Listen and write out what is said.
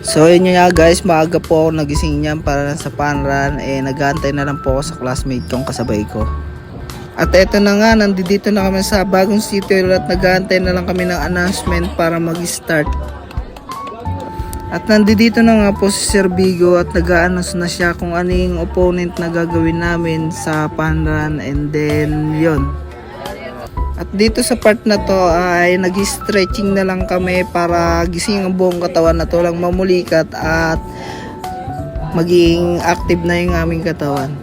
So yun nga guys, maaga po ako nagising niyan para sa fun run. Nag-aantay na lang po ako sa classmate kong kasabay ko. At eto na nga, nandito na kami sa bagong city at nag-aantay na lang kami ng announcement para mag-start. At nandito na nga po si Sir Bigo at nag-a-announce na siya kung ano yung opponent na gagawin namin sa fun run, and then yun. At dito sa part na to ay nag-stretching na lang kami para gising ang buong katawan na to lang mamulikat at maging active na yung aming katawan.